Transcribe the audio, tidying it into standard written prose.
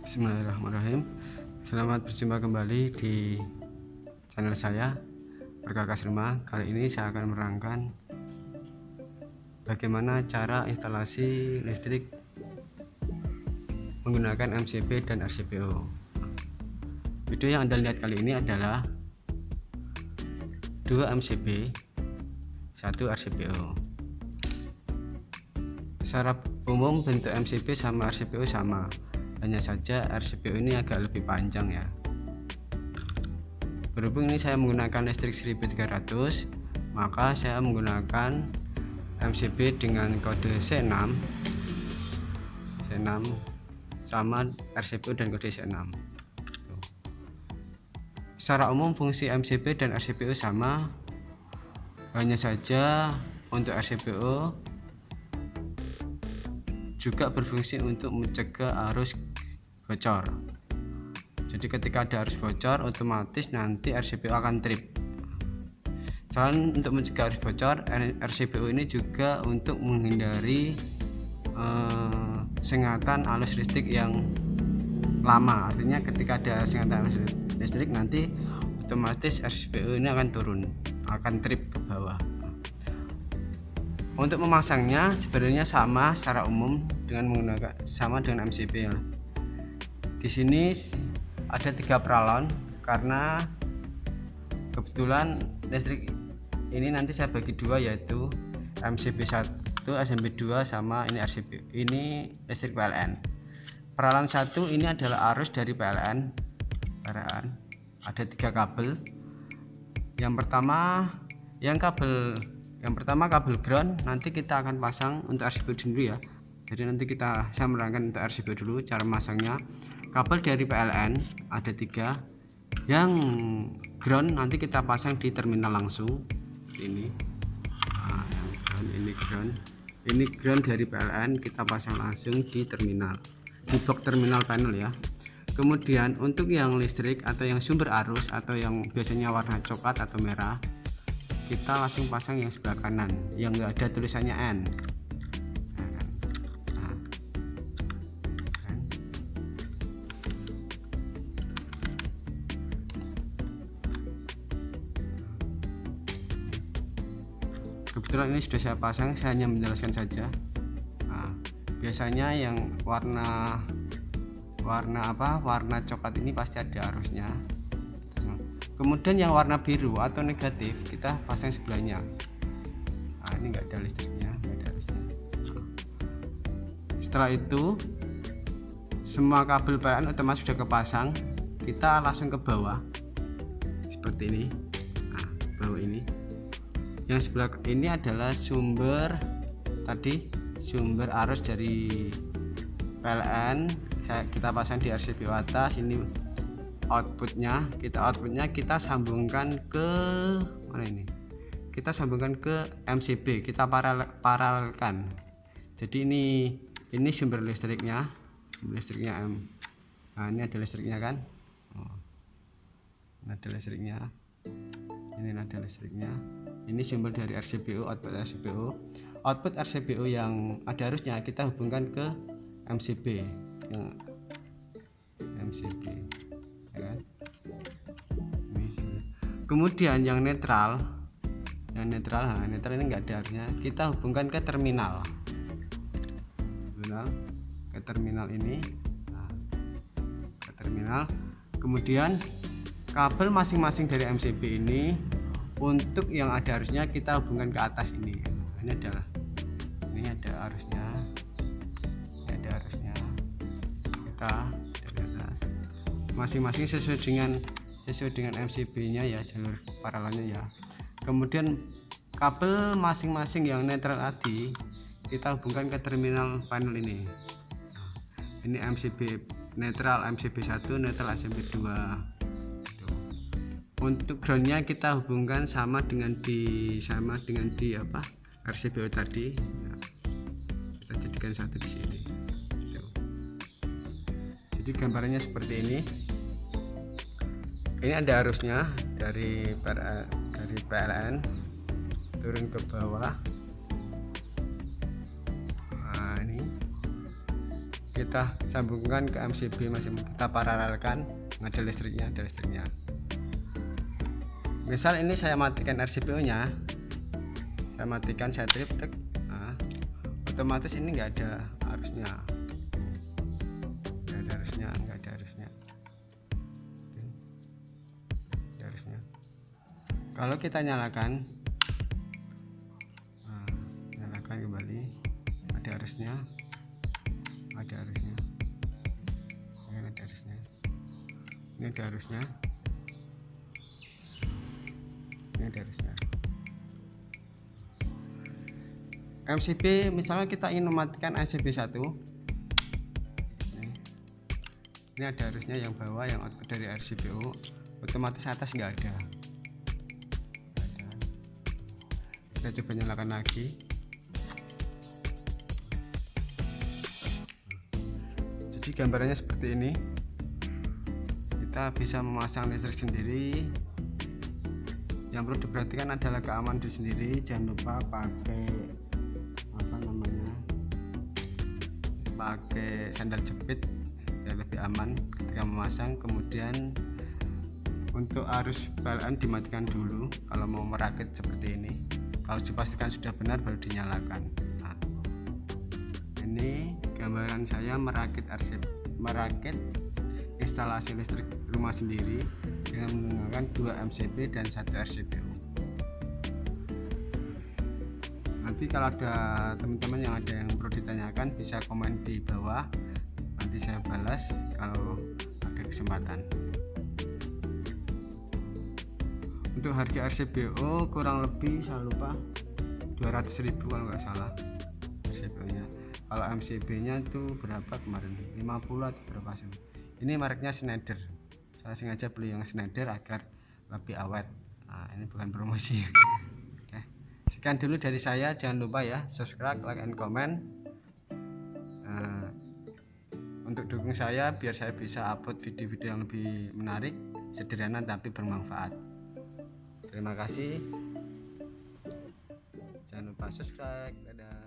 Bismillahirrahmanirrahim. Selamat berjumpa kembali di channel saya Perkakas Rumah. Kali ini saya akan menerangkan bagaimana cara instalasi listrik menggunakan MCB dan RCPO. Video yang Anda lihat kali ini adalah 2 MCB 1 RCPO. Secara umum bentuk MCB sama RCPO sama, hanya saja RCPO ini agak lebih panjang ya. Berhubung ini saya menggunakan listrik 1300, maka saya menggunakan MCB dengan kode C6 sama RCPO dan kode C6. Secara umum fungsi MCB dan RCPO sama, hanya saja untuk RCPO juga berfungsi untuk mencegah arus bocor. Jadi ketika ada arus bocor, otomatis nanti RCPO akan trip. Selain untuk mencegah arus bocor, RCPO ini juga untuk menghindari sengatan arus listrik yang lama. Artinya ketika ada sengatan arus listrik, nanti otomatis RCPO ini akan turun, akan trip ke bawah. Untuk memasangnya sebenarnya sama secara umum dengan MCB ya. Di sini ada 3 paralon karena kebetulan listrik ini nanti saya bagi 2, yaitu MCB 1, SMP 2 sama ini RCP. Ini listrik PLN. Paralon 1 ini adalah arus dari PLN. Ada 3 kabel. Yang pertama kabel ground, nanti kita akan pasang untuk RCPO dulu ya. Jadi nanti saya menerangkan untuk RCPO dulu cara memasangnya. Kabel dari PLN ada 3. Yang ground nanti kita pasang di terminal langsung. Ini. Ini ground dari PLN kita pasang langsung di terminal. Di box terminal panel ya. Kemudian untuk yang listrik atau yang sumber arus atau yang biasanya warna coklat atau merah, kita langsung pasang yang sebelah kanan yang enggak ada tulisannya N. Kebetulan ini sudah saya pasang, saya hanya menjelaskan saja. Biasanya yang warna coklat ini pasti ada arusnya. Kemudian yang warna biru atau negatif kita pasang sebelahnya. Ini enggak ada listriknya, enggak ada arusnya. Setelah itu semua kabel PLN otomatis sudah kepasang. Kita langsung ke bawah seperti ini. Bawah ini. Yang sebelah ini adalah sumber arus dari PLN. Kita pasang di RCPO atas. Ini outputnya kita sambungkan ke mana ini? Kita sambungkan ke MCB, kita paralelkan. Jadi ini sumber listriknya. Ini ada listriknya kan? Ini ada listriknya. Ini ada listriknya. Ini sumber dari RCPO, output RCPO. Output RCPO yang ada arusnya kita hubungkan ke MCB. Kemudian yang netral ini enggak ada arusnya, kita hubungkan ke terminal ini, ke terminal. Kemudian kabel masing-masing dari MCB ini untuk yang ada arusnya kita hubungkan ke atas ini. Ini ada arusnya, kita dari atas masing-masing sesuai dengan MCB-nya ya, jalur paralelnya ya. Kemudian kabel masing-masing yang netral tadi kita hubungkan ke terminal panel ini. Ini MCB netral, MCB 1 netral, SMP 2. Untuk groundnya kita hubungkan sama dengan di RCPO tadi. Kita jadikan satu di sini. Jadi gambarannya seperti ini. Ini ada arusnya dari PLN turun ke bawah. Ini kita sambungkan ke MCB masing-masing, kita paralelkan. Ada listriknya, misal ini saya matikan RCPO nya, saya matikan, saya trip, nah, otomatis ini nggak ada arusnya, nggak ada arusnya. Kalau kita nyalakan, nah, nyalakan kembali, ada arusnya, ini ada arusnya, ini ada arusnya. MCB, misalnya kita ingin mematikan MCB 1, ini ada arusnya yang bawah, yang output dari RCPO, otomatis atas nggak ada. Kita coba nyalakan lagi. Jadi gambarannya seperti ini. Kita bisa memasang listrik sendiri. Yang perlu diperhatikan adalah keamanan diri sendiri. Jangan lupa pakai sandal jepit biar lebih aman ketika memasang. Kemudian untuk arus PLN dimatikan dulu kalau mau merakit seperti ini. Kalau dipastikan sudah benar baru dinyalakan. Nah, ini gambaran saya merakit instalasi listrik rumah sendiri dengan menggunakan 2 MCB dan 1 RCPO. Nanti kalau ada teman-teman yang ada yang perlu ditanyakan bisa komen di bawah, nanti saya balas kalau ada kesempatan. Untuk harga RCPO kurang lebih, saya lupa, 200.000 kalau nggak salah RCPO nya. Kalau MCB nya itu berapa kemarin, 50 atau berapa sih. Ini mereknya Schneider, saya sengaja beli yang Schneider agar lebih awet. Nah, ini bukan promosi. Sekian dulu dari saya, jangan lupa ya subscribe, like, and comment untuk dukung saya biar saya bisa upload video-video yang lebih menarik, sederhana tapi bermanfaat. Terima kasih, jangan lupa subscribe. Dadah.